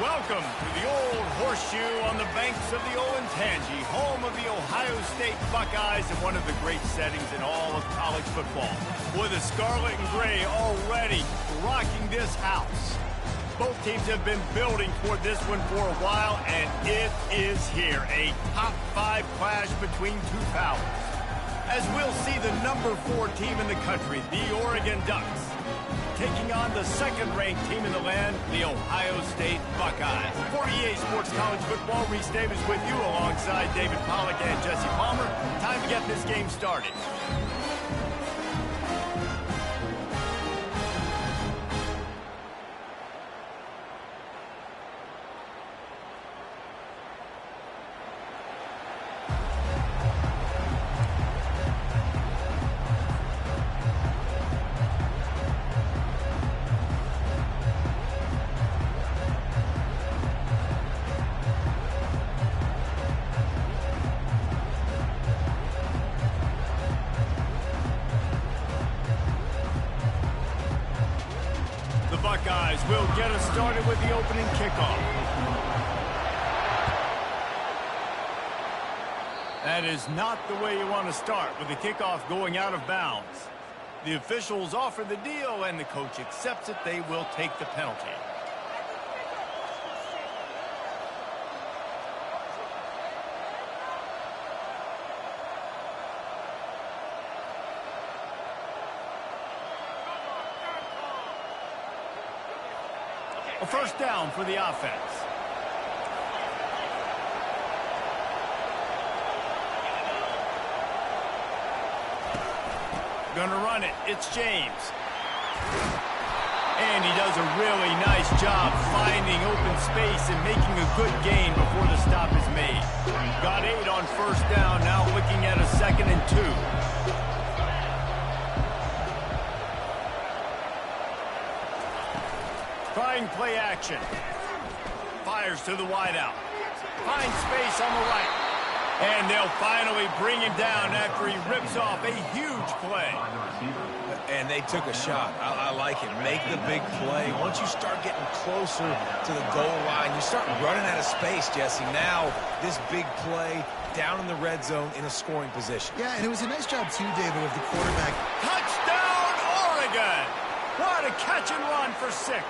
Welcome to the old horseshoe on the banks of the Olentangy, home of the Ohio State Buckeyes and one of the great settings in all of college football. With the scarlet and gray already rocking this house. Both teams have been building toward this one for a while, and it is here, a top 5 clash between two powers. As we'll see the number 4 team in the country, the Oregon Ducks, taking on the second-ranked team in the land, the Ohio State Buckeyes. For EA Sports College Football, Reese Davis with you alongside David Pollack and Jesse Palmer. Time to get this game started. Buckeyes will get us started with the opening kickoff. That is not the way you want to start, with the kickoff going out of bounds. The officials offer the deal, and the coach accepts it. They will take the penalty. A first down for the offense. Gonna run it. It's James. And he does a really nice job finding open space and making a good gain before the stop is made. Got 8 on first down, now looking at a 2nd and 2. Trying play action. Fires to the wideout. Finds space on the right. And they'll finally bring him down after he rips off a huge play. And they took a shot. I like it. Make the big play. Once you start getting closer to the goal line, you start running out of space, Jesse. Now, this big play down in the red zone in a scoring position. Yeah, and it was a nice job, too, David, of the quarterback. Touchdown, Oregon! What a catch and run for 6.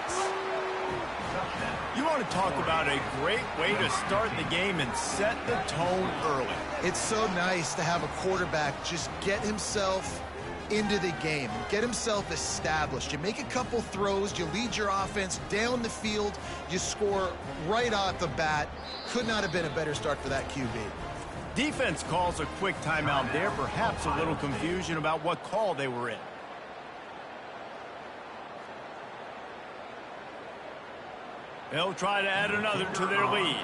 You want to talk about a great way to start the game and set the tone early. It's so nice to have a quarterback just get himself into the game, get himself established. You make a couple throws, you lead your offense down the field, you score right off the bat. Could not have been a better start for that QB. Defense calls a quick timeout there, perhaps a little confusion about what call they were in. They'll try to add another to their lead.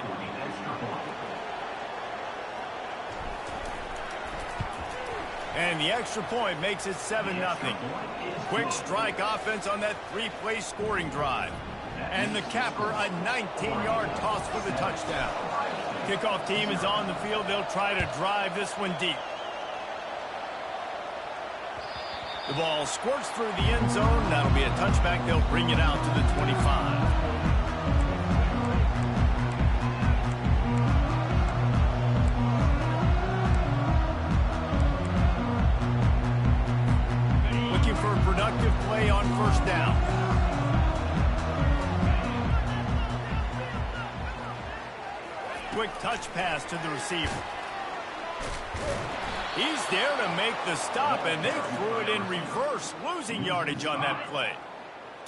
And the extra point makes it 7-0. Quick strike offense on that 3-play scoring drive. And the capper, a 19-yard toss for the touchdown. Kickoff team is on the field. They'll try to drive this one deep. The ball squirts through the end zone. That'll be a touchback. They'll bring it out to the 25. For a productive play on first down. Quick touch pass to the receiver. He's there to make the stop, and they threw it in reverse, losing yardage on that play.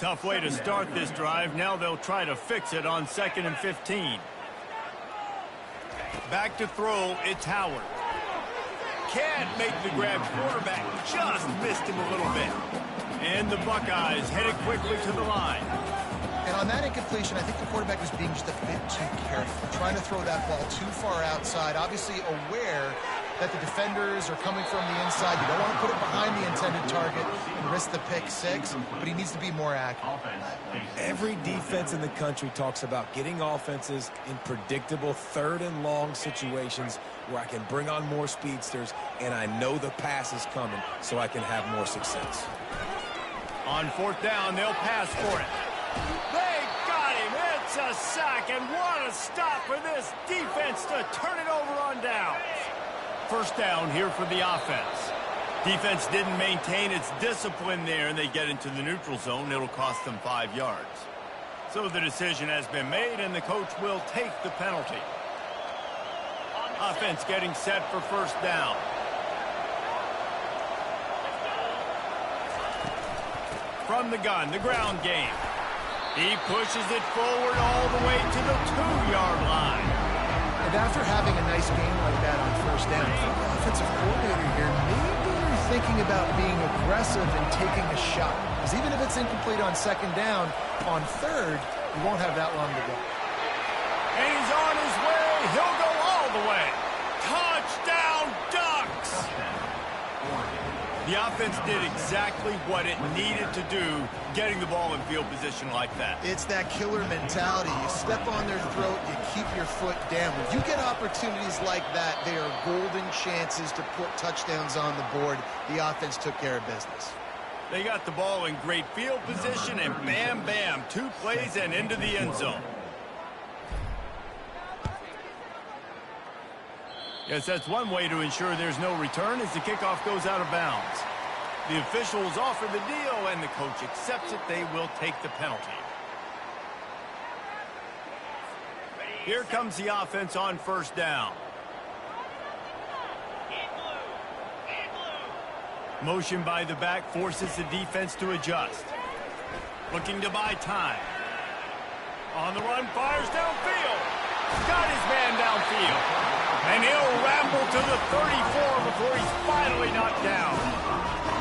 Tough way to start this drive. Now they'll try to fix it on 2nd and 15. Back to throw, it's Howard. Can't make the grab. Quarterback just missed him a little bit. And the Buckeyes headed quickly to the line. And on that incompletion, I think the quarterback was being just a bit too careful, trying to throw that ball too far outside, obviously aware that the defenders are coming from the inside. You don't want to put it behind the intended target and risk the pick 6, but he needs to be more accurate. Every defense in the country talks about getting offenses in predictable 3rd and long situations where I can bring on more speedsters and I know the pass is coming so I can have more success. On 4th down, they'll pass for it. They got him. It's That's a sack, and what a stop for this defense to turn it over on downs. First down here for the offense. Defense didn't maintain its discipline there, and they get into the neutral zone. It'll cost them 5 yards. So the decision has been made, and the coach will take the penalty. Offense getting set for first down. From the gun, the ground game. He pushes it forward all the way to the 2-yard line. And after having a nice game like that on first down, for the offensive coordinator here, maybe you're thinking about being aggressive and taking a shot. Because even if it's incomplete on second down, on third, you won't have that long to go. And he's on his way. He'll go all the way. Touchdown, Ducks! The offense did exactly what it needed to do, getting the ball in field position like that. It's that killer mentality. You step on their throat, you keep your foot down. When you get opportunities like that, they are golden chances to put touchdowns on the board. The offense took care of business. They got the ball in great field position, and bam, bam, 2 plays and into the end zone. Yes, that's one way to ensure there's no return as the kickoff goes out of bounds. The officials offer the deal, and the coach accepts it. They will take the penalty. Here comes the offense on first down. Motion by the back forces the defense to adjust. Looking to buy time. On the run, fires downfield. Got his man downfield. And he'll ramble to the 34 before he's finally knocked down.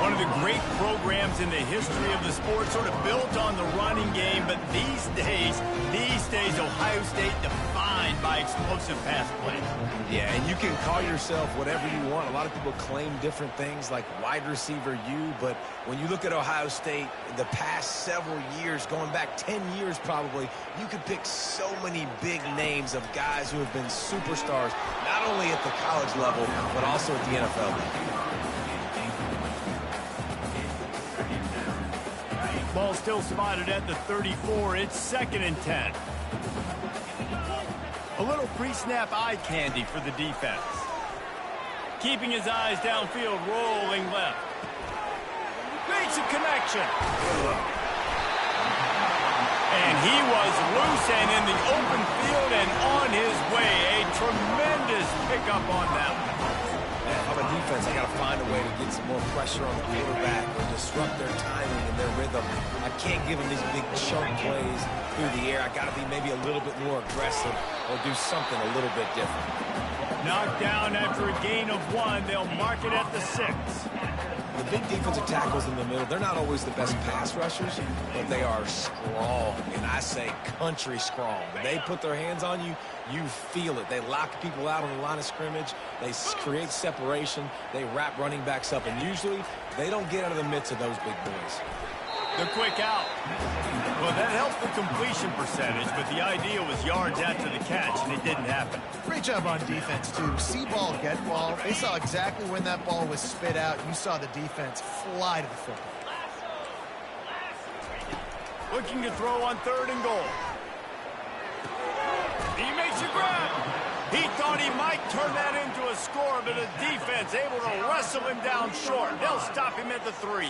One of the great programs in the history of the sport, sort of built on the running game, but these days, Ohio State defined by explosive pass play. Yeah, and you can call yourself whatever you want. A lot of people claim different things like wide receiver U, but when you look at Ohio State, the past several years, going back 10 years probably, you could pick so many big names of guys who have been superstars, not only at the college level, but also at the NFL level. Ball still spotted at the 34. It's 2nd and 10. A little pre-snap eye candy for the defense. Keeping his eyes downfield, rolling left. Makes a connection. And he was loose and in the open field and on his way. A tremendous pickup on that one. I'm a defense. I got to find a way to get some more pressure on the quarterback and disrupt their timing and their rhythm. I can't give them these big chunk plays through the air. I got to be maybe a little bit more aggressive or do something a little bit different. Knocked down after a gain of 1. They'll mark it at the 6. The big defensive tackles in the middle, they're not always the best pass rushers, but they are strong, and I say country strong. When they put their hands on you, you feel it. They lock people out on the line of scrimmage. They create separation. They wrap running backs up, and usually they don't get out of the midst of those big boys. The quick out. Well, that helped the completion percentage, but the idea was yards after the catch, and it didn't happen. Great job on defense, too. See ball, get ball. They saw exactly when that ball was spit out. You saw the defense fly to the football. Looking to throw on 3rd and goal. He makes a grab. He thought he might turn that into a score, but the defense able to wrestle him down short. They'll stop him at the 3.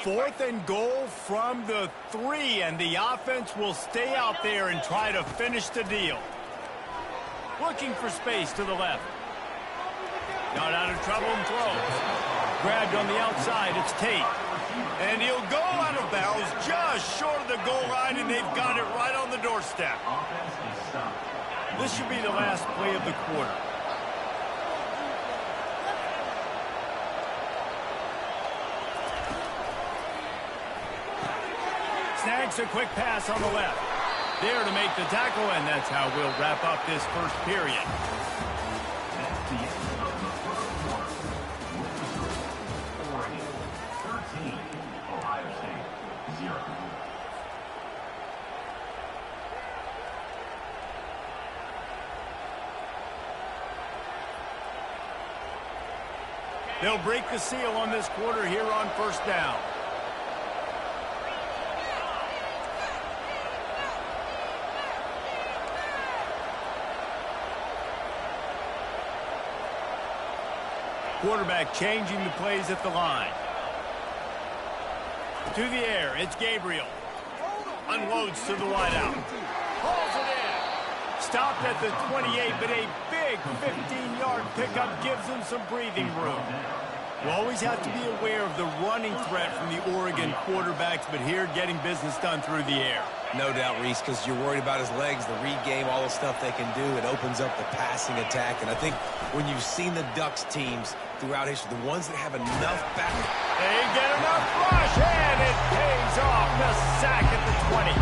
4th and goal from the 3, and the offense will stay out there and try to finish the deal. Looking for space to the left. Got out of trouble and throws. Grabbed on the outside, it's Tate. And he'll go out of bounds just short of the goal line, and they've got it right on the doorstep. This should be the last play of the quarter. Snags a quick pass on the left. There to make the tackle, and that's how we'll wrap up this first period. They'll break the seal on this quarter here on first down. Quarterback changing the plays at the line. To the air, it's Gabriel. Unloads to the wideout. Hauls it in. Stopped at the 28, but a big 15-yard pickup gives him some breathing room. You always have to be aware of the running threat from the Oregon quarterbacks, but here getting business done through the air. No doubt, Reese, because you're worried about his legs, the read game, all the stuff they can do. It opens up the passing attack. And I think when you've seen the Ducks teams throughout history, the ones that have enough back. They get enough rush, and it pays off. The sack at the 20.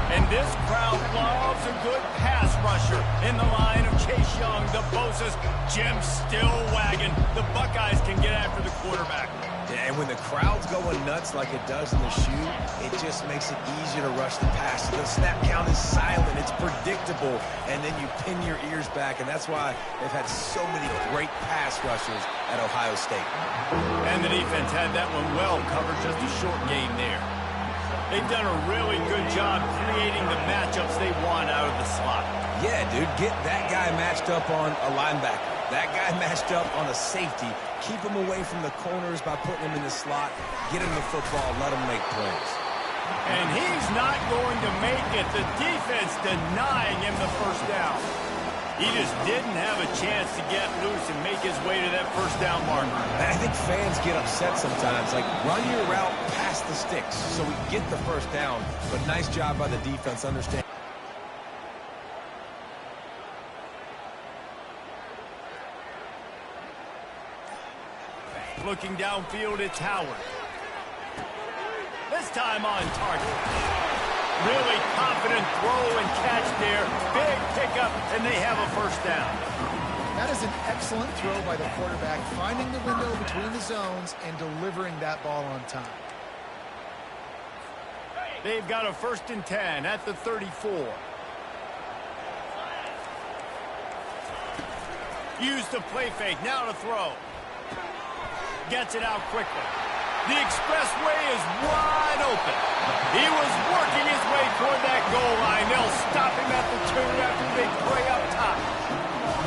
And this crowd loves a good pass rusher in the line of Chase Young, the Bosa's, Jim still wagging. The Buckeyes can get after the quarterback. Yeah, and when the crowd's going nuts like it does in the shoe, it just makes it easier to rush the pass. The snap count is silent. It's predictable. And then you pin your ears back, and that's why they've had so many great pass rushers at Ohio State. And the defense had that one well covered, just a short gain there. They've done a really good job creating the matchups they want out of the slot. Yeah, dude, get that guy matched up on a linebacker. That guy matched up on a safety. Keep him away from the corners by putting him in the slot. Get him the football. Let him make plays. And he's not going to make it. The defense denying him the first down. He just didn't have a chance to get loose and make his way to that first down marker. And I think fans get upset sometimes. Like, run your route past the sticks so we get the first down. But nice job by the defense, understand. Looking downfield, it's Howard. This time on target. Really confident throw and catch there. Big pickup, and they have a first down. That is an excellent throw by the quarterback, finding the window between the zones and delivering that ball on time. They've got a 1st and 10 at the 34. Use the play fake, now to throw. Gets it out quickly. The expressway is wide open. He was working his way toward that goal line. They'll stop him at the 2 after they play up top.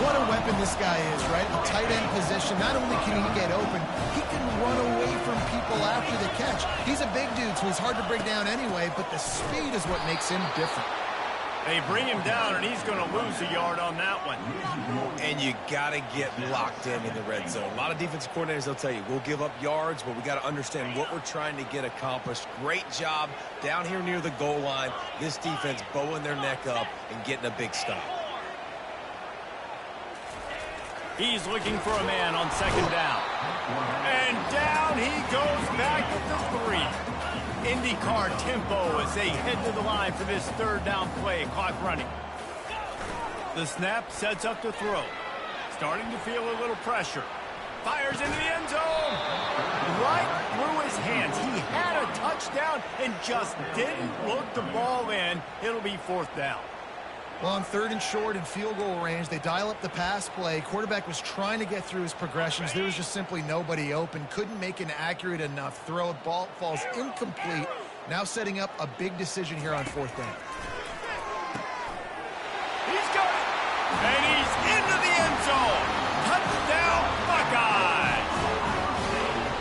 What a weapon this guy is, right? The tight end position. Not only can he get open, he can run away from people after the catch. He's a big dude, so he's hard to bring down anyway, but the speed is what makes him different. They bring him down, and he's going to lose a yard on that one. And you got to get locked in the red zone. A lot of defensive coordinators, they'll tell you, we'll give up yards, but we got to understand what we're trying to get accomplished. Great job down here near the goal line. This defense bowing their neck up and getting a big stop. He's looking for a man on 2nd down. And down he goes back at the 3. IndyCar tempo as they head to the line for this 3rd down play. Clock running. The snap sets up to throw. Starting to feel a little pressure. Fires into the end zone. Right through his hands. He had a touchdown and just didn't look the ball in. It'll be 4th down. Well, on 3rd and short and field goal range, they dial up the pass play. Quarterback was trying to get through his progressions. There was just simply nobody open. Couldn't make an accurate enough throw. Ball falls incomplete. Now setting up a big decision here on 4th down. He's got it. And he's into the end zone. Touchdown, Buckeyes.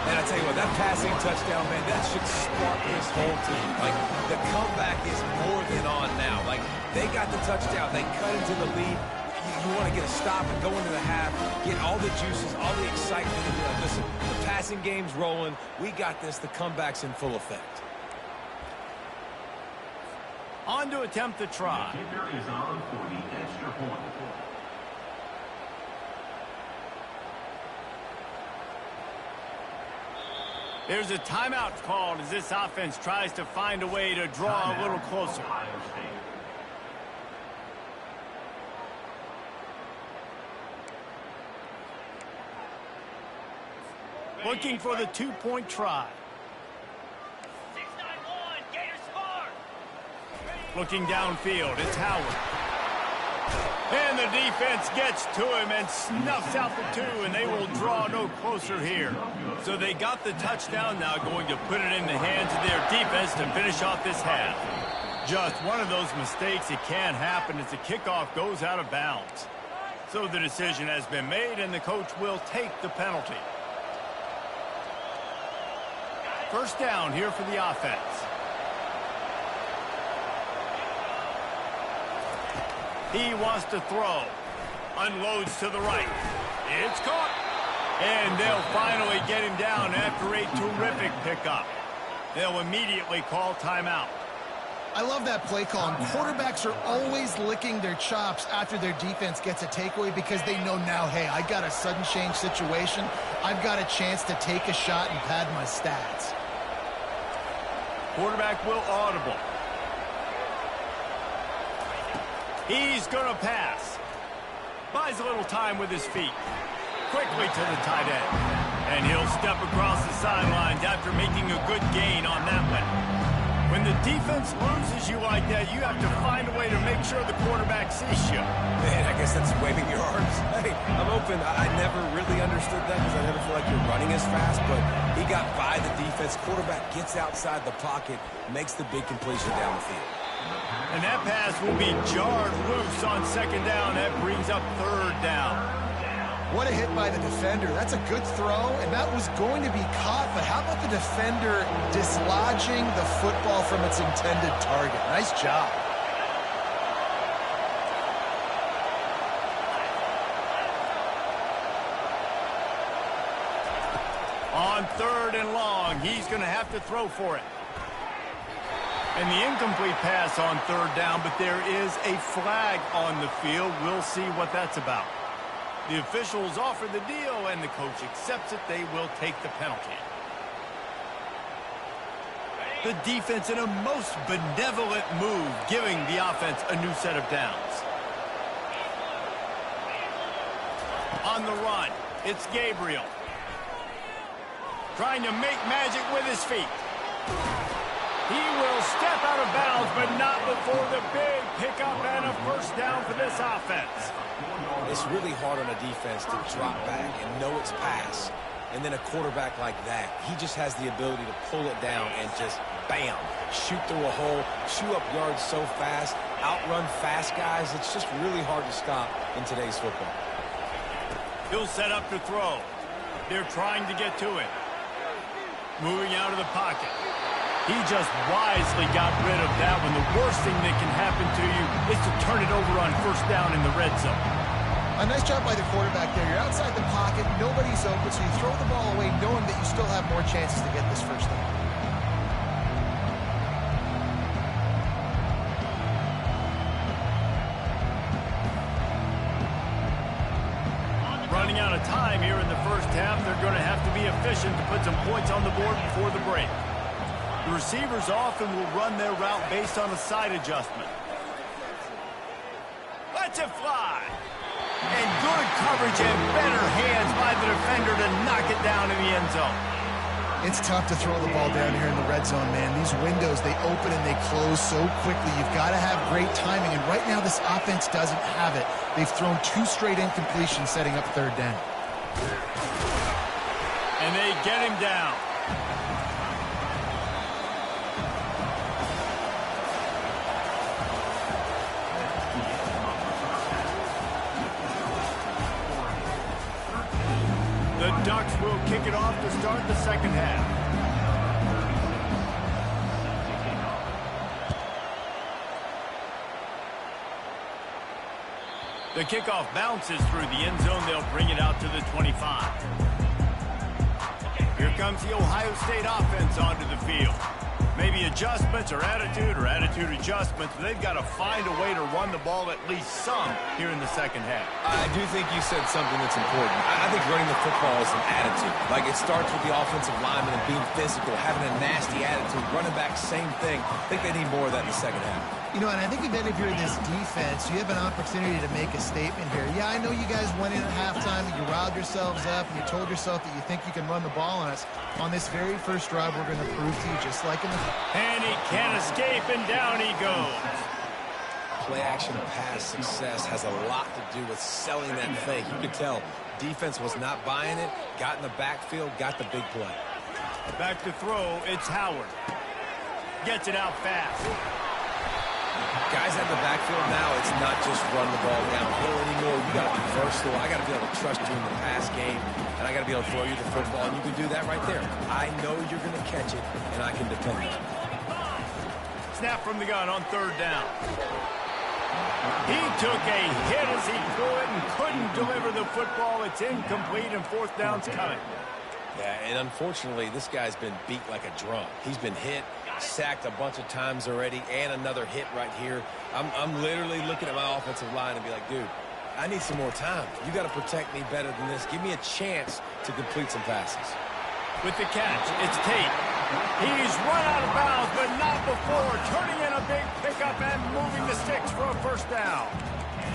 And I tell you what, that passing touchdown, man, that should spark this whole team. Like, the comeback is more than on now. Like, they got the touchdown. They cut into the lead. You want to get a stop and go into the half, get all the juices, all the excitement. Listen, the passing game's rolling. We got this. The comeback's in full effect. On to attempt the try. Kicker is on for the extra point. There's a timeout called as this offense tries to find a way to draw a little closer. Looking for the 2-point try. 691, Gators smart. Looking downfield, it's Howard. And the defense gets to him and snuffs out the 2, and they will draw no closer here. So they got the touchdown, now going to put it in the hands of their defense to finish off this half. Just one of those mistakes. It can happen as the kickoff goes out of bounds. So the decision has been made, and the coach will take the penalty. First down here for the offense. He wants to throw. Unloads to the right. It's caught. And they'll finally get him down after a terrific pickup. They'll immediately call timeout. I love that play call. And quarterbacks are always licking their chops after their defense gets a takeaway because they know now, hey, I got a sudden change situation. I've got a chance to take a shot and pad my stats. Quarterback will audible. He's going to pass. Buys a little time with his feet. Quickly to the tight end. And he'll step across the sidelines after making a good gain on that one. When the defense loses you like that, you have to find a way to make sure the quarterback sees you. Man, I guess that's waving your arms. Hey, I'm open. I never really understood that because I never feel like you're running as fast, but he got by the defense. Quarterback gets outside the pocket, makes the big completion down the field. And that pass will be jarred loose on second down. That brings up third down. What a hit by the defender. That's a good throw, and that was going to be caught, but how about the defender dislodging the football from its intended target? Nice job. On third and long, he's going to have to throw for it. And the incomplete pass on third down, but there is a flag on the field. We'll see what that's about. The officials offer the deal, and the coach accepts it. They will take the penalty. The defense in a most benevolent move, giving the offense a new set of downs. On the run, it's Gabriel. Trying to make magic with his feet. He will step out of bounds, but not before the big pickup and a first down for this offense. It's really hard on a defense to drop back and know it's pass. And then a quarterback like that, he just has the ability to pull it down and just, bam, shoot through a hole, chew up yards so fast, outrun fast guys. It's just really hard to stop in today's football. He'll set up to throw. They're trying to get to it. Moving out of the pocket. He just wisely got rid of that one. The worst thing that can happen to you is to turn it over on first down in the red zone. A nice job by the quarterback there. You're outside the pocket, nobody's open, so you throw the ball away knowing that you still have more chances to get this first down. Running out of time here in the first half. They're going to have to be efficient to put some points on the board before the break. The receivers often will run their route based on a side adjustment. Lets it fly. And good coverage and better hands by the defender to knock it down in the end zone. It's tough to throw the ball down here in the red zone, man. These windows, they open and they close so quickly. You've got to have great timing, and right now this offense doesn't have it. They've thrown 2 straight incompletions setting up third down. And they get him down. The Ducks will kick it off to start the second half. The kickoff bounces through the end zone. They'll bring it out to the 25. Here comes the Ohio State offense onto the field. Maybe adjustments or attitude adjustments. They've got to find a way to run the ball at least some here in the second half. I do think you said something that's important. I think running the football is an attitude. Like, it starts with the offensive lineman and being physical, having a nasty attitude. Running back, same thing. I think they need more of that in the second half. You know, and I think if you're in this defense, you have an opportunity to make a statement here. Yeah, I know you guys went in at halftime and you riled yourselves up and you told yourself that you think you can run the ball on us. On this very first drive, we're going to prove to you, just like in the... And he can't escape, and down he goes. play-action pass success has a lot to do with selling that fake. You could tell defense was not buying it, got in the backfield, got the big play. Back to throw, it's Howard. Gets it out fast. Guys at the backfield now, it's not just run the ball downhill anymore. You got to be versatile. I got to be able to trust you in the pass game, and I got to be able to throw you the football, and you can do that right there. I know you're going to catch it, and I can depend on it. Snap from the gun on third down. He took a hit as he threw it and couldn't deliver the football. It's incomplete, and fourth down's coming. Yeah, and unfortunately, this guy's been beat like a drum. He's been hit, sacked a bunch of times already, and another hit right here. I'm literally looking at my offensive line and be like, dude, I need some more time. You got to protect me better than this. Give me a chance to complete some passes. With the catch, it's Tate. He's run out of bounds, but not before turning in a big pickup and moving the sticks for a first down.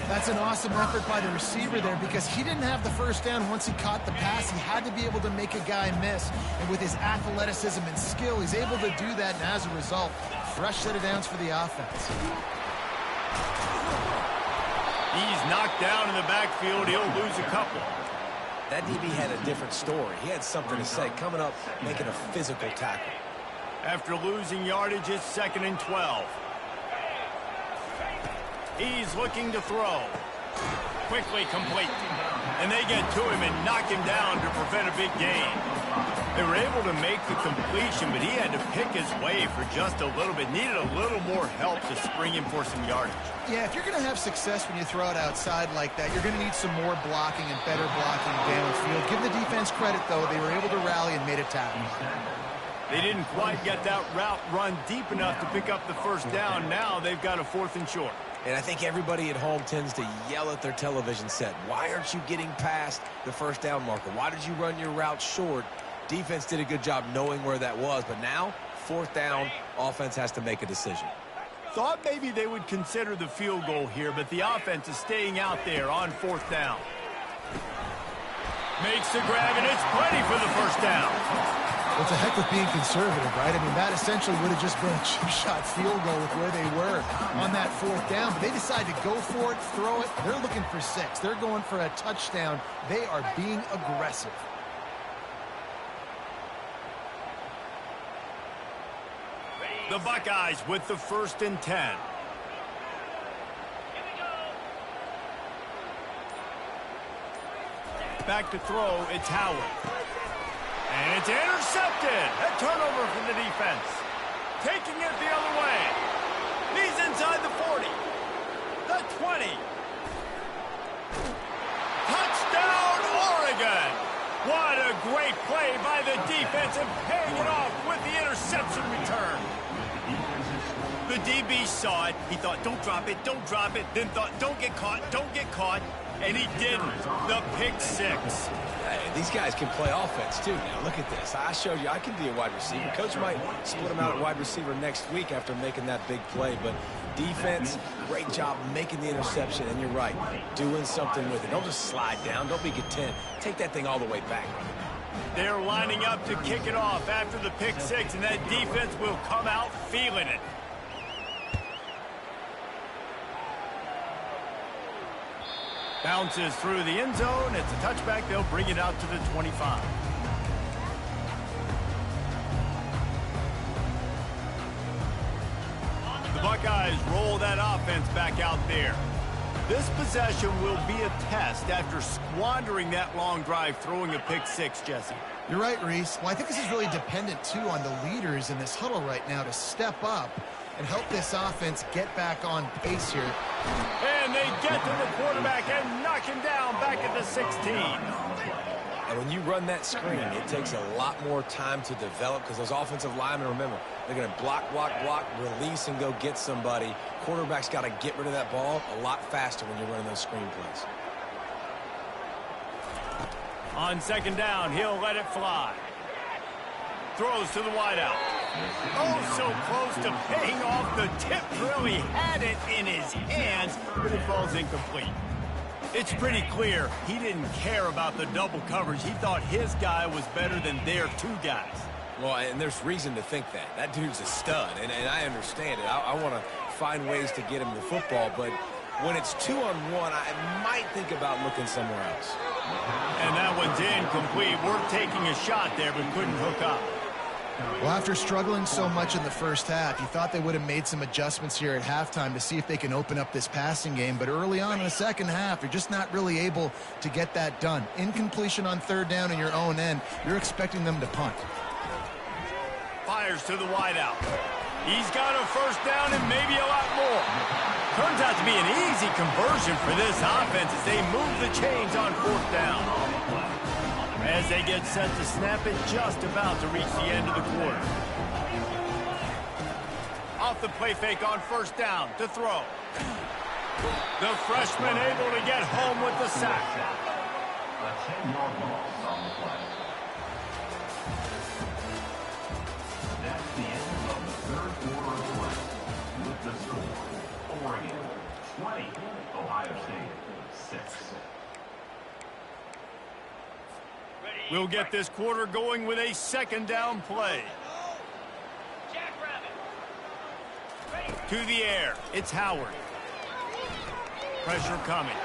That's an awesome effort by the receiver there because he didn't have the first down once he caught the pass. He had to be able to make a guy miss. And with his athleticism and skill, he's able to do that. And as a result, fresh set of downs for the offense. He's knocked down in the backfield. He'll lose a couple. That DB had a different story. He had something to say, coming up, making a physical tackle. After losing yardage, it's 2nd and 12. He's looking to throw. Quickly complete. And they get to him and knock him down to prevent a big gain. They were able to make the completion, but he had to pick his way for just a little bit. Needed a little more help to spring him for some yardage. Yeah, if you're going to have success when you throw it outside like that, you're going to need some more blocking and better blocking downfield. Give the defense credit, though. They were able to rally and made a tackle. They didn't quite get that route run deep enough to pick up the first down. Now they've got a 4th and short. And I think everybody at home tends to yell at their television set. Why aren't you getting past the first down marker? Why did you run your route short? Defense did a good job knowing where that was. But now, 4th down, offense has to make a decision. Thought maybe they would consider the field goal here, but the offense is staying out there on 4th down. Makes the grab, and it's plenty for the first down. Well, it's a heck of being conservative, right? I mean, that essentially would have just been a chip-shot field goal with where they were on that 4th down. But they decided to go for it, throw it. They're looking for 6. They're going for a touchdown. They are being aggressive. The Buckeyes with the 1st and 10. Back to throw, it's Howard. And it's intercepted. A turnover from the defense. Taking it the other way. He's inside the 40. The 20. Touchdown, Oregon. What a great play by the defense and paying it off with the interception return. The DB saw it. He thought, don't drop it, don't drop it. Then thought, don't get caught, don't get caught. And he didn't. The pick 6. Hey, these guys can play offense, too. Now, look at this. I showed you I can be a wide receiver. Coach might split him out at wide receiver next week after making that big play. But defense, great job making the interception. And you're right, doing something with it. Don't just slide down. Don't be content. Take that thing all the way back. They're lining up to kick it off after the pick 6, and that defense will come out feeling it. Bounces through the end zone. It's a touchback. They'll bring it out to the 25. The Buckeyes roll that offense back out there. This possession will be a test after squandering that long drive, throwing a pick 6, Jesse. You're right, Reese. Well, I think this is really dependent, too, on the leaders in this huddle right now to step up and help this offense get back on pace here. And they get to the quarterback and knock him down back at the 16. And when you run that screen, it takes a lot more time to develop because those offensive linemen, remember, they're going to block, release, and go get somebody. Quarterback's got to get rid of that ball a lot faster when you're running those screen plays. On 2nd down, he'll let it fly. Throws to the wideout. Oh, so close to paying off the tip drill. He had it in his hands, but it falls incomplete. It's pretty clear he didn't care about the double coverage. He thought his guy was better than their 2 guys. Well, and there's reason to think that. That dude's a stud, and I understand it. I want to find ways to get him the football, but when it's 2-on-1, I might think about looking somewhere else. And that one's incomplete. We're taking a shot there, but couldn't hook up. Well, after struggling so much in the first half, you thought they would have made some adjustments here at halftime to see if they can open up this passing game. But early on in the second half, you're just not really able to get that done. Incompletion on third down in your own end, you're expecting them to punt. Fires to the wideout. He's got a first down and maybe a lot more. Turns out to be an easy conversion for this offense as they move the chains on fourth down. As they get set to snap it, just about to reach the end of the quarter. Off the play fake on first down to throw. The freshman able to get home with the sack. A 10-yard loss on the play. That's the end of the third quarter of play. With the score, Oregon 20, Ohio State 6. We'll get this quarter going with a second down play. To the air, it's Howard. Pressure coming.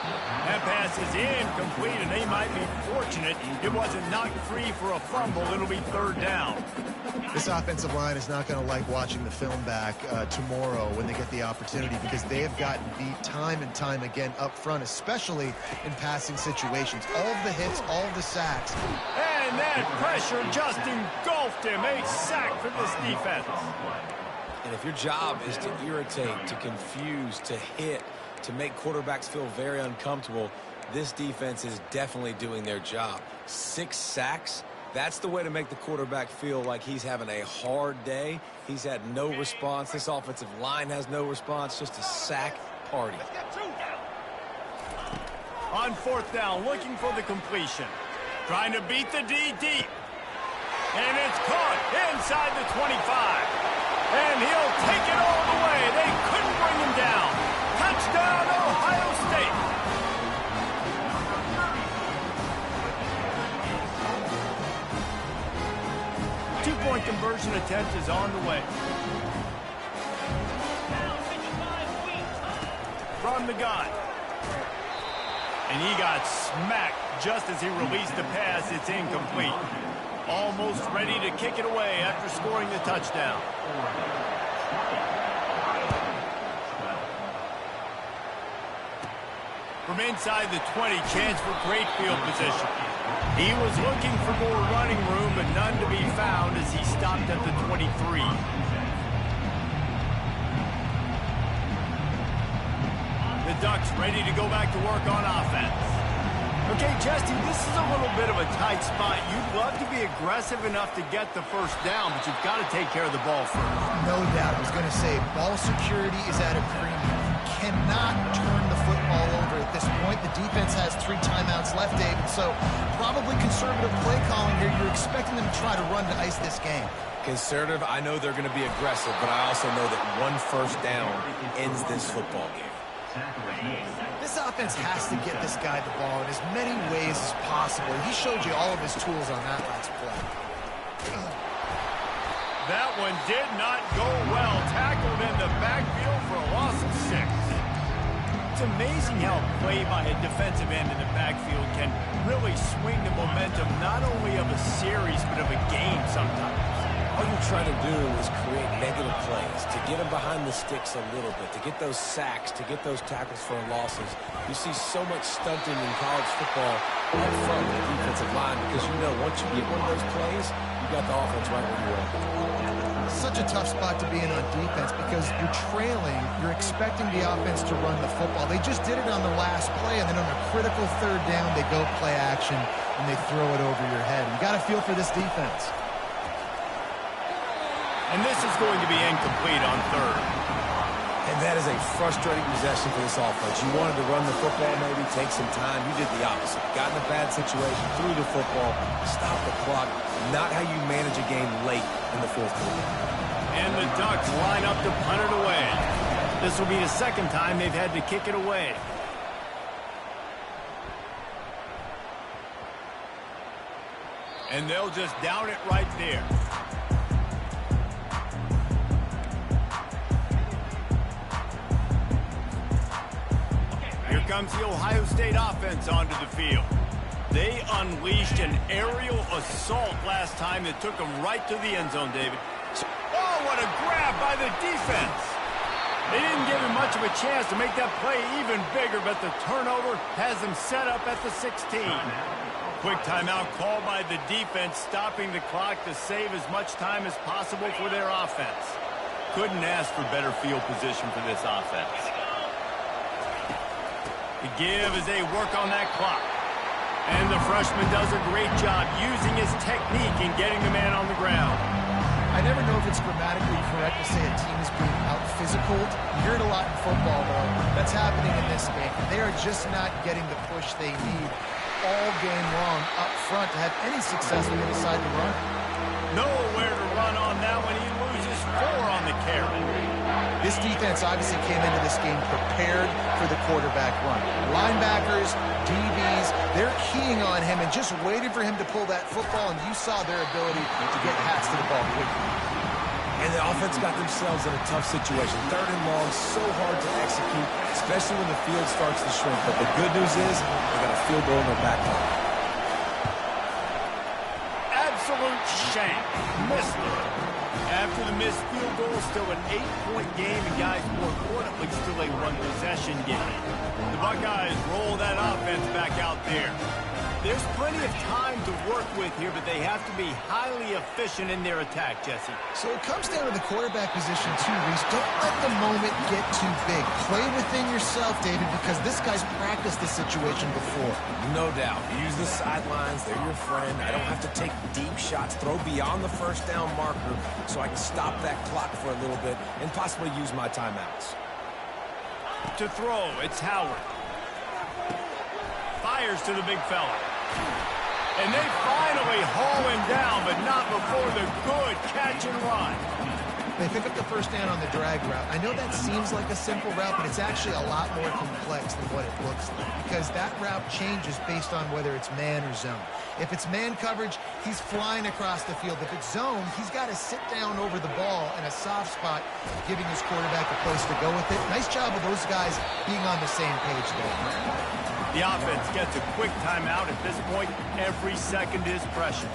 That pass is incomplete, and they might be fortunate it wasn't knocked free for a fumble. It'll be third down. This offensive line is not going to like watching the film back tomorrow when they get the opportunity, because they have gotten beat time and time again up front, especially in passing situations. All of the hits, all of the sacks. And that pressure just engulfed him. A sack for this defense. And if your job is to irritate, to confuse, to hit, to make quarterbacks feel very uncomfortable, this defense is definitely doing their job. 6 sacks, that's the way to make the quarterback feel like he's having a hard day. He's had no response. This offensive line has no response, just a sack party. On fourth down, looking for the completion. Trying to beat the D deep. And it's caught inside the 25. And he'll take it all the way. They couldn't bring him down. Touchdown, Ohio State. Two-point conversion attempt is on the way. From the gun. And he got smacked just as he released the pass. It's incomplete. Almost ready to kick it away after scoring the touchdown. From inside the 20, chance for great field position. He was looking for more running room, but none to be found as he stopped at the 23. The Ducks ready to go back to work on offense. Okay, Jesse, this is a little bit of a tight spot. You'd love to be aggressive enough to get the first down, but you've got to take care of the ball first. No doubt. I was going to say, ball security is at a premium. You cannot turn the football over at this point. The defense has 3 timeouts left, David, so probably conservative play calling here. You're expecting them to try to run to ice this game. Conservative, I know they're going to be aggressive, but I also know that 1 first down ends this football game. This offense has to get this guy the ball in as many ways as possible. He showed you all of his tools on that last play. That one did not go well. Tackled in the backfield for a loss of 6. It's amazing how play by a defensive end in the backfield can really swing the momentum not only of a series but of a game sometimes. All you're trying to do is create negative plays, to get them behind the sticks a little bit, to get those sacks, to get those tackles for losses. You see so much stunting in college football up front with the defensive line because you know once you get one of those plays, you got the offense right where you want. Such a tough spot to be in on defense because you're trailing, you're expecting the offense to run the football. They just did it on the last play, and then on a critical third down, they go play action, and they throw it over your head. You got to feel for this defense. And this is going to be incomplete on third. And that is a frustrating possession for this offense. You wanted to run the football, maybe take some time. You did the opposite. Got in a bad situation, threw the football, stopped the clock. Not how you manage a game late in the fourth quarter. And the Ducks line up to punt it away. This will be the second time they've had to kick it away. And they'll just down it right there. comes the Ohio State offense onto the field. They unleashed an aerial assault last time that took them right to the end zone, David. Oh, what a grab by the defense. They didn't give him much of a chance to make that play even bigger, but the turnover has them set up at the 16. Quick timeout called by the defense, stopping the clock to save as much time as possible for their offense. Couldn't ask for better field position for this offense. The give as they work on that clock. And the freshman does a great job using his technique and getting the man on the ground. I never know if it's grammatically correct to say a team is being out-physicaled. You hear it a lot in football, though. That's happening in this game. They are just not getting the push they need all game long up front to have any success when they decide to run. Nowhere to run on that when he loses 4 on the carry. This defense obviously came into this game prepared for the quarterback run. Linebackers, DBs, they're keying on him and just waiting for him to pull that football, and you saw their ability to get hats to the ball quickly. And the offense got themselves in a tough situation. 3rd and long, so hard to execute, especially when the field starts to shrink. But the good news is they got a field goal in their back pocket. Absolute shank. Missed it. After the missed field goal, still an 8-point game, and guys, more importantly, still a one-possession game. The Buckeyes roll that offense back out there. There's plenty of time to work with here, but they have to be highly efficient in their attack, Jesse. So it comes down to the quarterback position, too, Reese. Don't let the moment get too big. Play within yourself, David, because this guy's practiced this situation before. No doubt. Use the sidelines. They're your friend. I don't have to take deep shots. Throw beyond the first down marker so I can stop that clock for a little bit and possibly use my timeouts. To throw, it's Howard. Fires to the big fella. And they finally haul him down, but not before the good catch and run. They pick up the first down on the drag route. I know that seems like a simple route, but it's actually a lot more complex than what it looks like, because that route changes based on whether it's man or zone. If it's man coverage, he's flying across the field. If it's zone, he's got to sit down over the ball in a soft spot, giving his quarterback a place to go with it. Nice job of those guys being on the same page there. The offense gets a quick timeout. At this point, every second is precious.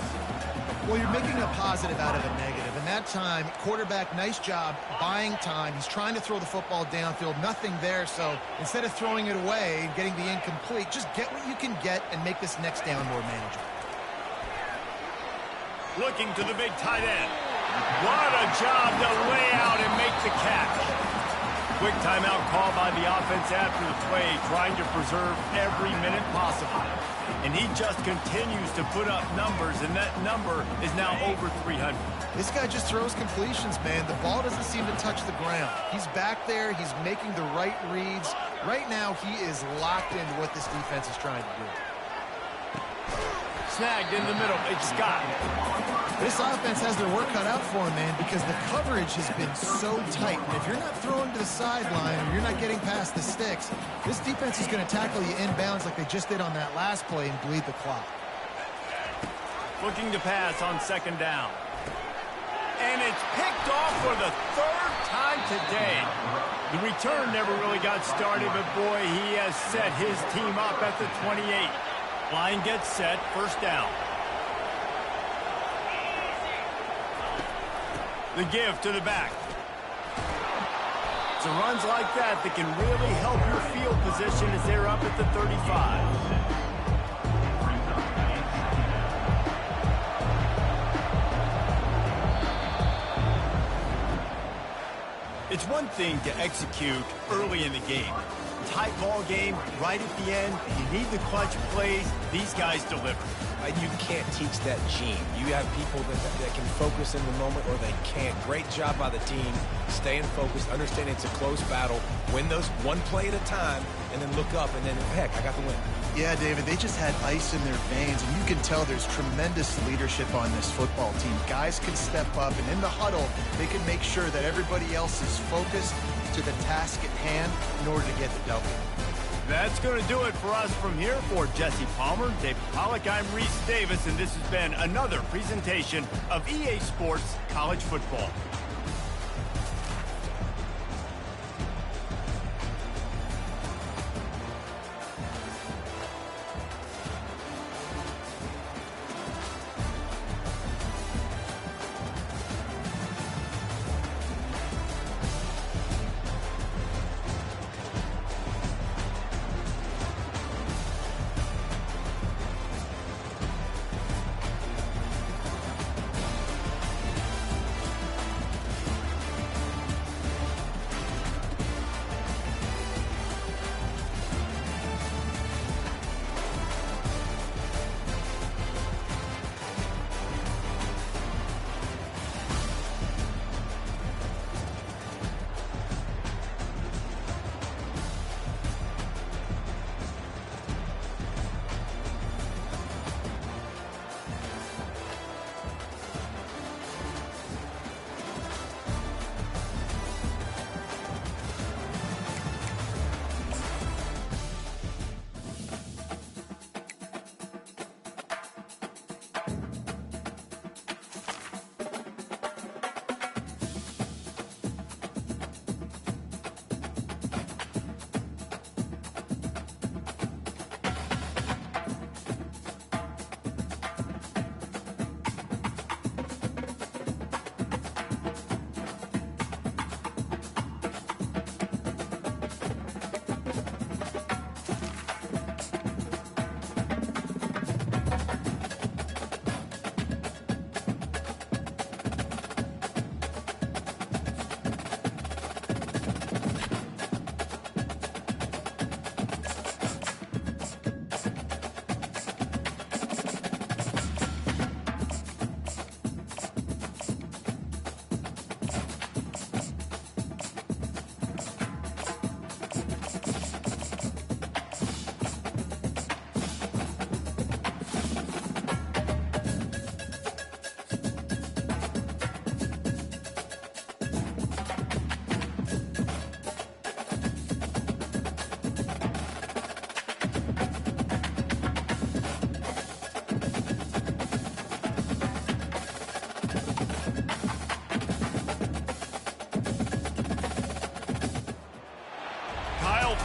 Well, you're making a positive out of a negative. And that time, quarterback, nice job buying time. He's trying to throw the football downfield. Nothing there, so instead of throwing it away and getting the incomplete, just get what you can get and make this next down more manageable. Looking to the big tight end. What a job to lay out and make the catch. Quick timeout called by the offense after the play, trying to preserve every minute possible. And he just continues to put up numbers, and that number is now over 300. This guy just throws completions, man. The ball doesn't seem to touch the ground. He's back there. He's making the right reads. Right now, he is locked into what this defense is trying to do. Snagged in the middle. It's Scott. This offense has their work cut out for him, man, because the coverage has been so tight. And if you're not throwing to the sideline or you're not getting past the sticks, this defense is going to tackle you inbounds like they just did on that last play and bleed the clock. Looking to pass on 2nd down. And it's picked off for the 3rd time today. The return never really got started, but boy, he has set his team up at the 28. Line gets set, 1st down. The give to the back. It's runs like that that can really help your field position as they're up at the 35. It's one thing to execute early in the game. Tight ball game, right at the end. You need the clutch plays. These guys deliver. You can't teach that gene. You have people that can focus in the moment, or they can't. Great job by the team, staying focused, understanding it's a close battle, win those one play at a time, and then look up, and then, heck, I got the win. Yeah, David, they just had ice in their veins, and you can tell there's tremendous leadership on this football team. Guys can step up, and in the huddle, they can make sure that everybody else is focused to the task at hand in order to get the W. That's going to do it for us from here. For Jesse Palmer, David Pollack, I'm Reese Davis, and this has been another presentation of EA Sports College Football.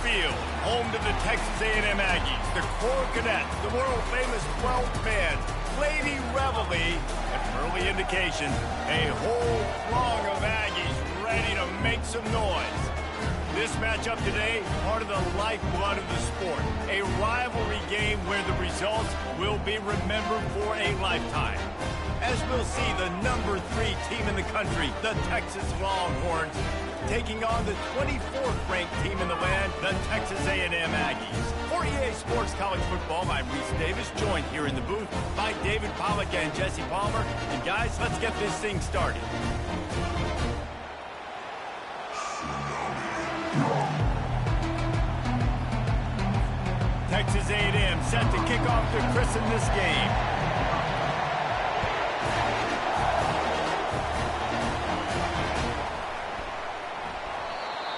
Field, home to the Texas A&M Aggies, the Corps Cadets, the world-famous 12th man, Lady Reveille, and early indication, a whole throng of Aggies ready to make some noise. This matchup today, part of the lifeblood of the sport, a rivalry game where the results will be remembered for a lifetime. As we'll see, the number 3 team in the country, the Texas Longhorns, taking on the 24th ranked team in the land, the Texas A&M Aggies. For EA Sports College Football, I'm Reese Davis, joined here in the booth by David Pollack and Jesse Palmer. And guys, let's get this thing started. Texas A&M set to kick off to christen this game.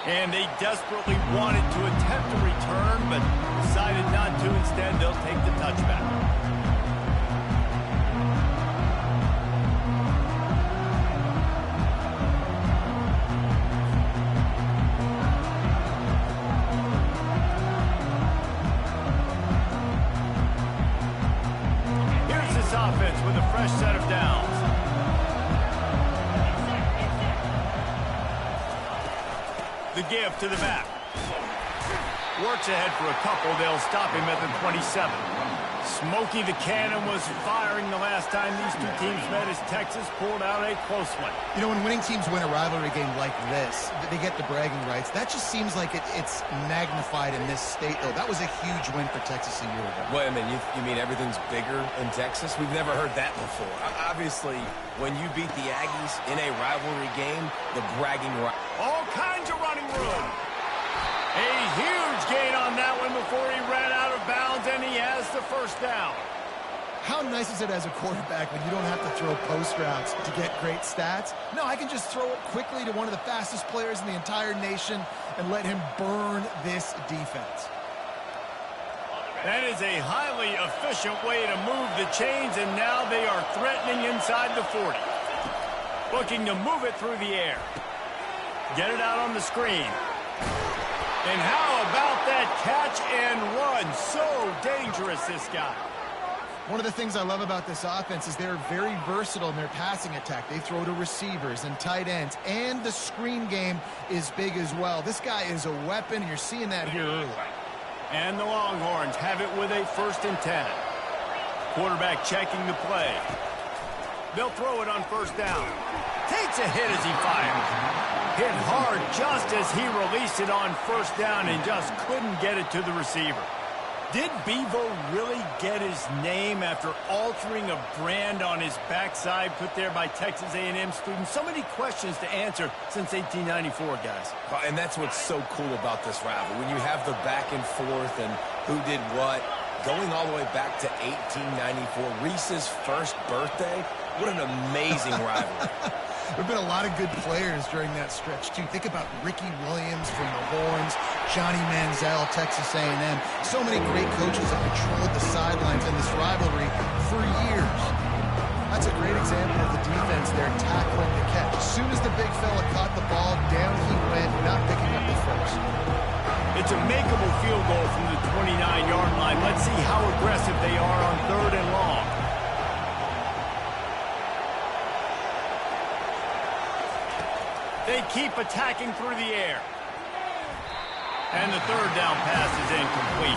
And they desperately wanted to attempt a return, but decided not to. Instead, they'll take the touchback. Here's this offense with a fresh set of downs. The give to the back. Works ahead for a couple. They'll stop him at the 27. Smokey the Cannon was firing the last time these two teams met as Texas pulled out a close one. You know, when winning teams win a rivalry game like this, they get the bragging rights. That just seems like it's magnified in this state, though. That was a huge win for Texas a year ago. Wait a minute, you mean everything's bigger in Texas? We've never heard that before. Obviously, when you beat the Aggies in a rivalry game, the bragging rights. All kinds of running room. A huge gain on that one before he ran out of bounds, and he has the first down. How nice is it as a quarterback when you don't have to throw post routes to get great stats? No, I can just throw it quickly to one of the fastest players in the entire nation and let him burn this defense. That is a highly efficient way to move the chains, and now they are threatening inside the 40. Looking to move it through the air. Get it out on the screen. And how about that catch and run? So dangerous, this guy. One of the things I love about this offense is they're very versatile in their passing attack. They throw to receivers and tight ends, and the screen game is big as well. This guy is a weapon, and you're seeing that here early. And the Longhorns have it with a 1st and 10. Quarterback checking the play. They'll throw it on 1st down. Takes a hit as he fires. Hit hard just as he released it on 1st down and just couldn't get it to the receiver. Did Bevo really get his name after altering a brand on his backside put there by Texas A&M students? So many questions to answer since 1894, guys. And that's what's so cool about this rivalry. When you have the back and forth and who did what, going all the way back to 1894, Reese's first birthday, what an amazing rivalry. There have been a lot of good players during that stretch, too. Think about Ricky Williams from the Horns, Johnny Manziel, Texas A&M. So many great coaches have controlled the sidelines in this rivalry for years. That's a great example of the defense there tackling the catch. As soon as the big fella caught the ball, down he went, not picking up the first. It's a makeable field goal from the 29-yard line. Let's see how aggressive they are on 3rd and long. They keep attacking through the air. And the 3rd down pass is incomplete.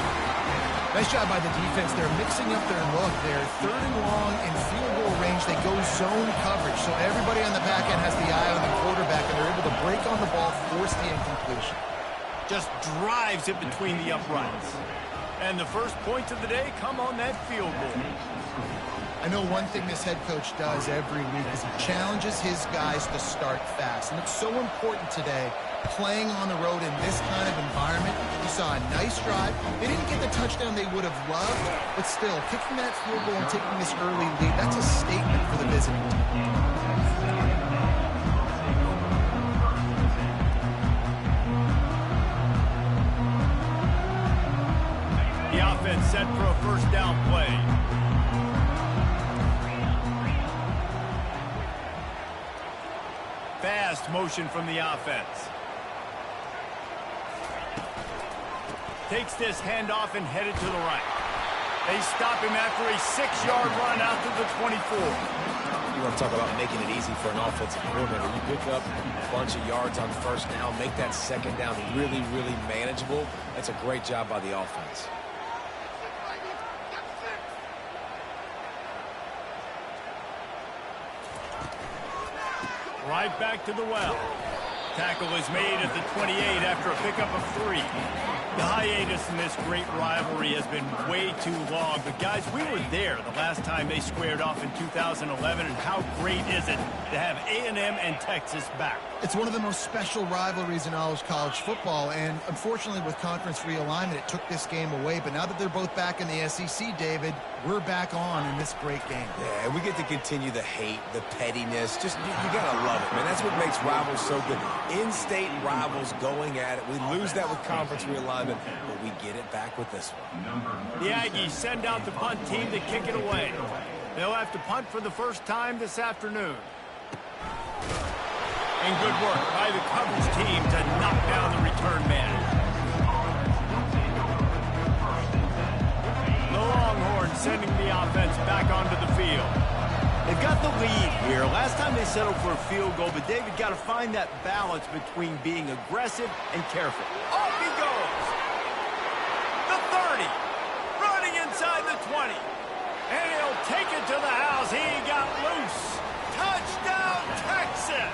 Nice job by the defense. They're mixing up their look. They're 3rd and long in field goal range. They go zone coverage. So everybody on the back end has the eye on the quarterback, and they're able to break on the ball, force the incompletion. Just drives it between the uprights. And the first points of the day come on that field goal. I know one thing this head coach does every week is he challenges his guys to start fast. And it's so important today, playing on the road in this kind of environment. You saw a nice drive. They didn't get the touchdown they would have loved, but still, kicking that field goal and taking this early lead, that's a statement for the visiting team. The offense set for a 1st down play. Fast motion from the offense. Takes this handoff and headed to the right. They stop him after a 6-yard run out to the 24. You want to talk about making it easy for an offensive coordinator. You pick up a bunch of yards on first down, make that second down really, really manageable. That's a great job by the offense. Right back to the well. Tackle is made at the 28 after a pickup of 3. The hiatus in this great rivalry has been way too long. But, guys, we were there the last time they squared off in 2011, and how great is it to have A&M and Texas back? It's one of the most special rivalries in all of college football, and unfortunately with conference realignment, it took this game away. But now that they're both back in the SEC, David, we're back on in this great game. Yeah, and we get to continue the hate, the pettiness. Just, you got to love it, man. That's what makes rivals so good. In-state rivals going at it. We lose that with conference realignment, but we get it back with this one. The Aggies send out the punt team to kick it away. They'll have to punt for the first time this afternoon. And good work by the coverage team to knock down the return man. The Longhorns sending the offense back onto the field. They've got the lead here. Last time they settled for a field goal, but David got to find that balance between being aggressive and careful. Off he goes. The 30. Running inside the 20. And he'll take it to the house. He got loose. Touchdown, Texas.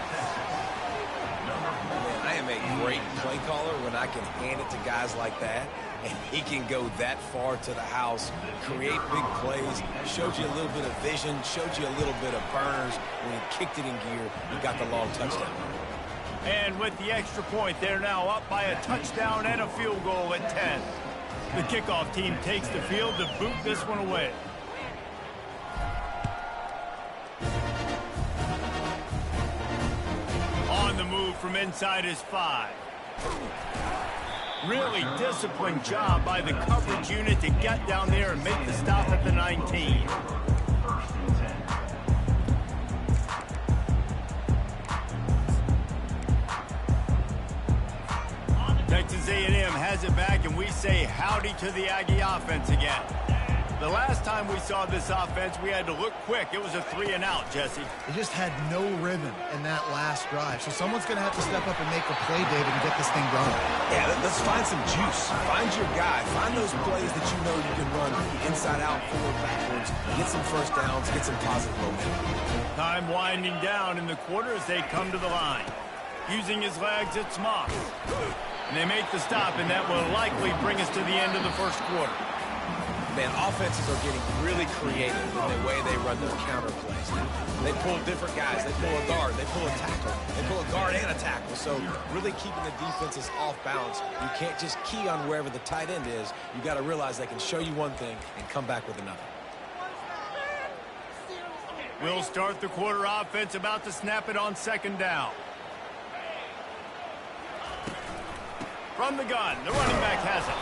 I am a great play caller when I can hand it to guys like that, and he can go that far to the house, create big plays, showed you a little bit of vision, showed you a little bit of burners. When he kicked it in gear, he got the long touchdown. And with the extra point, they're now up by a touchdown and a field goal at 10. The kickoff team takes the field to boot this one away. On the move from inside his 5. Really disciplined job by the coverage unit to get down there and make the stop at the 19. Texas A&M has it back, and we say howdy to the Aggie offense again. The last time we saw this offense, we had to look quick. It was a 3-and-out, Jesse. They just had no rhythm in that last drive. So someone's going to have to step up and make a play, David, and get this thing going. Yeah, let's find some juice. Find your guy. Find those plays that you know you can run inside out, forward, backwards, get some first downs, get some positive momentum. Time winding down in the quarter as they come to the line. Using his legs, it's Moss. And they make the stop, and that will likely bring us to the end of the first quarter. Man, offenses are getting really creative in the way they run their counter plays. They pull different guys. They pull a guard. They pull a tackle. They pull a guard and a tackle. So really keeping the defenses off balance. You can't just key on wherever the tight end is. You got to realize they can show you one thing and come back with another. We'll start the quarter offense, about to snap it on second down. From the gun, the running back has it.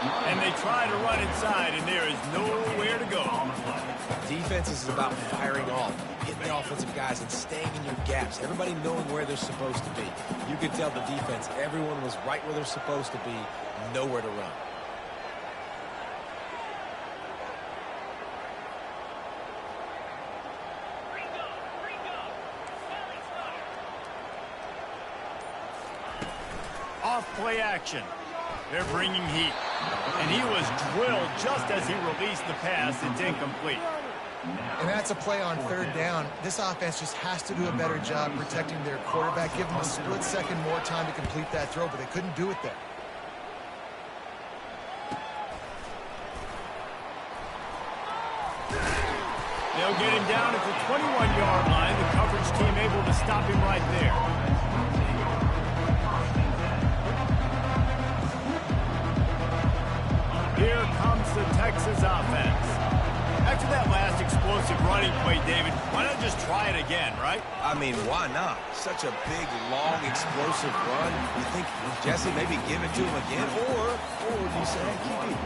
And they try to run inside, and there is nowhere to go. Defense is about firing off, hitting the offensive guys, and staying in your gaps. Everybody knowing where they're supposed to be. You could tell the defense, everyone was right where they're supposed to be, nowhere to run. Off play action. They're bringing heat. And he was drilled just as he released the pass. It's incomplete. And that's a play on third down. This offense just has to do a better job protecting their quarterback. Give them a split second more time to complete that throw, but they couldn't do it there. They'll get him down at the 21-yard line. The coverage team able to stop him right there. Here comes the Texas offense. After that last explosive running play, David, why not just try it again, right? I mean, why not? Such a big, long, explosive run. You think, Jesse, maybe give it to him again? Or do you say, hey, keep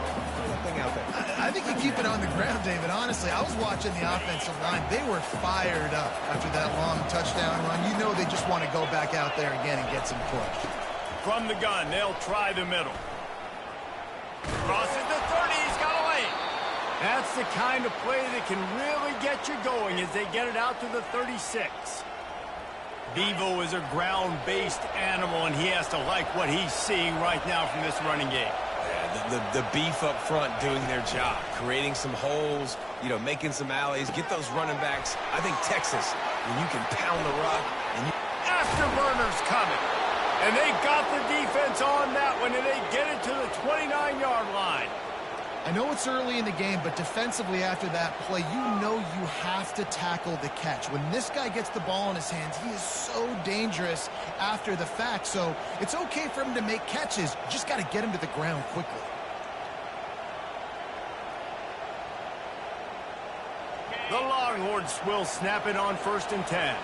that thing out there? I think you keep it on the ground, David. Honestly, I was watching the offensive line. They were fired up after that long touchdown run. You know they just want to go back out there again and get some push. From the gun, they'll try the middle. Crosses the 30. He's got a lane. That's the kind of play that can really get you going as they get it out to the 36. Bevo is a ground-based animal, and he has to like what he's seeing right now from this running game. Yeah, the beef up front doing their job, creating some holes, making some alleys, get those running backs. I think Texas, when you can pound the rock. Afterburners coming. And they got the defense on that one, and they get it to the 29-yard line. I know it's early in the game, but defensively after that play, you have to tackle the catch. When this guy gets the ball in his hands, he is so dangerous after the fact. So it's okay for him to make catches. You just got to get him to the ground quickly. The Longhorns will snap it on 1st and 10.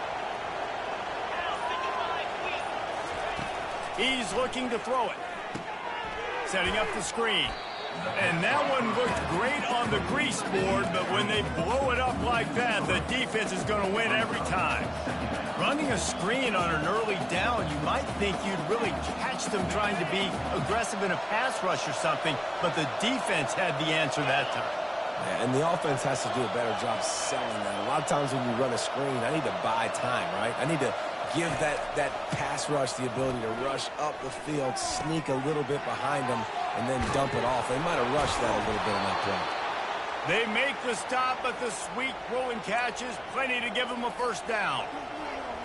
He's looking to throw it. Setting up the screen. And that one looked great on the grease board, but when they blow it up like that, the defense is going to win every time. Running a screen on an early down, you might think you'd really catch them trying to be aggressive in a pass rush or something, but the defense had the answer that time. Yeah, and the offense has to do a better job selling that. A lot of times when you run a screen, I need to buy time, right? I need to give that pass rush the ability to rush up the field, sneak a little bit behind them, and then dump it off. They might have rushed that a little bit on that play. They make the stop, but the sweet throw and catch is plenty to give them a first down.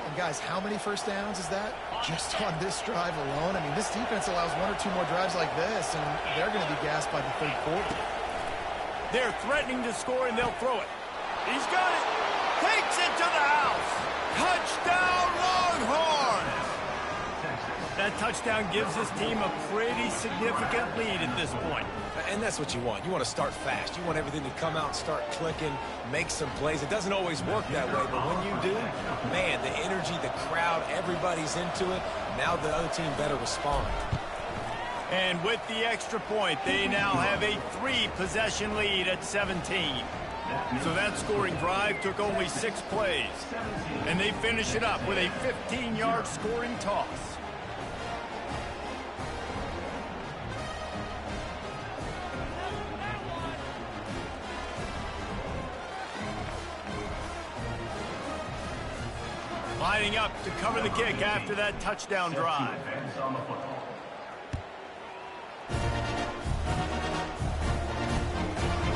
And guys, how many first downs is that? Just on this drive alone? I mean, this defense allows 1 or 2 more drives like this, and they're going to be gassed by the third quarter. They're threatening to score, and they'll throw it. He's got it. Takes it to the house. Touchdown, Longhorns! That touchdown gives this team a pretty significant lead at this point. And that's what you want. You want to start fast. You want everything to come out and start clicking, make some plays. It doesn't always work that way, but when you do, man, the energy, the crowd, everybody's into it. Now the other team better respond. And with the extra point, they now have a 3-possession lead at 17. So that scoring drive took only 6 plays. And they finish it up with a 15-yard scoring toss. Lining up to cover the kick after that touchdown drive.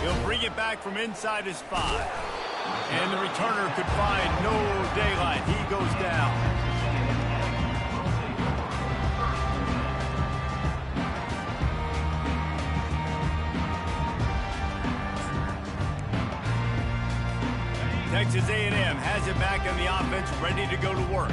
He'll bring it back from inside his 5. And the returner could find no daylight. He goes down. Texas A&M has it back on the offense, ready to go to work.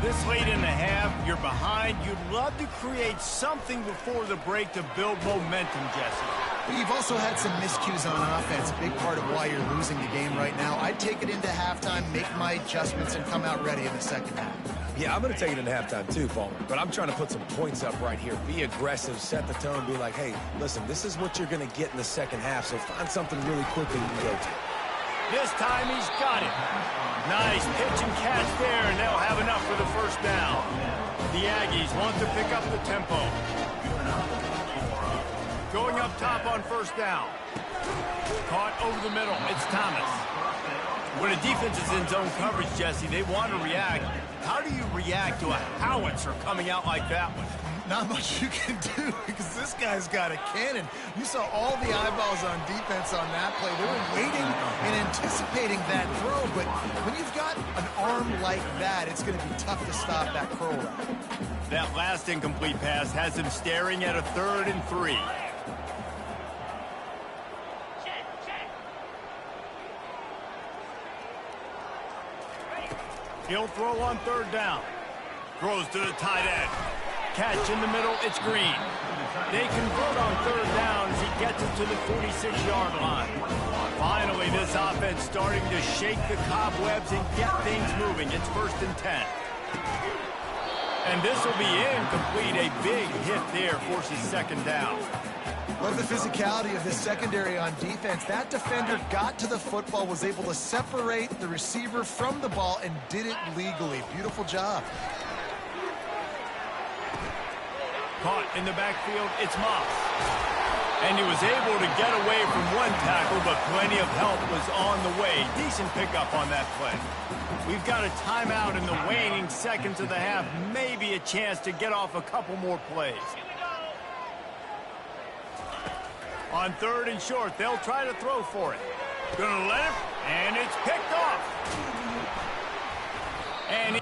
This late in the half, you're behind. You'd love to create something before the break to build momentum, Jesse. You've also had some miscues on offense, a big part of why you're losing the game right now. I'd take it into halftime, make my adjustments, and come out ready in the second half. Yeah, I'm going to take it into halftime too, Palmer. But I'm trying to put some points up right here. Be aggressive, set the tone, be like, hey, listen, this is what you're going to get in the second half, so find something really quickly you can go to. This time he's got it. Nice pitch and catch there, and they'll have enough for the first down. The Aggies want to pick up the tempo. Going up top on first down. Caught over the middle. It's Thomas. When a defense is in zone coverage, Jesse, they want to react. How do you react to a howitzer coming out like that one? Not much you can do because this guy's got a cannon. You saw all the eyeballs on defense on that play. They were waiting and anticipating that throw, but when you've got an arm like that, it's going to be tough to stop that curl route. That last incomplete pass has him staring at a 3rd and 3. He'll throw on 3rd down. Throws to the tight end. Catch in the middle, it's Green. They convert on 3rd down as he gets it to the 46-yard line. Finally, this offense starting to shake the cobwebs and get things moving. It's 1st and 10. And this will be incomplete. A big hit there forces 2nd down. Love the physicality of this secondary on defense. That defender got to the football, was able to separate the receiver from the ball, and did it legally. Beautiful job. Caught in the backfield, it's Moss. And he was able to get away from one tackle, but plenty of help was on the way. Decent pickup on that play. We've got a timeout in the waning seconds of the half. Maybe a chance to get off a couple more plays. On 3rd and short, they'll try to throw for it. Gonna let it, and it's picked off. And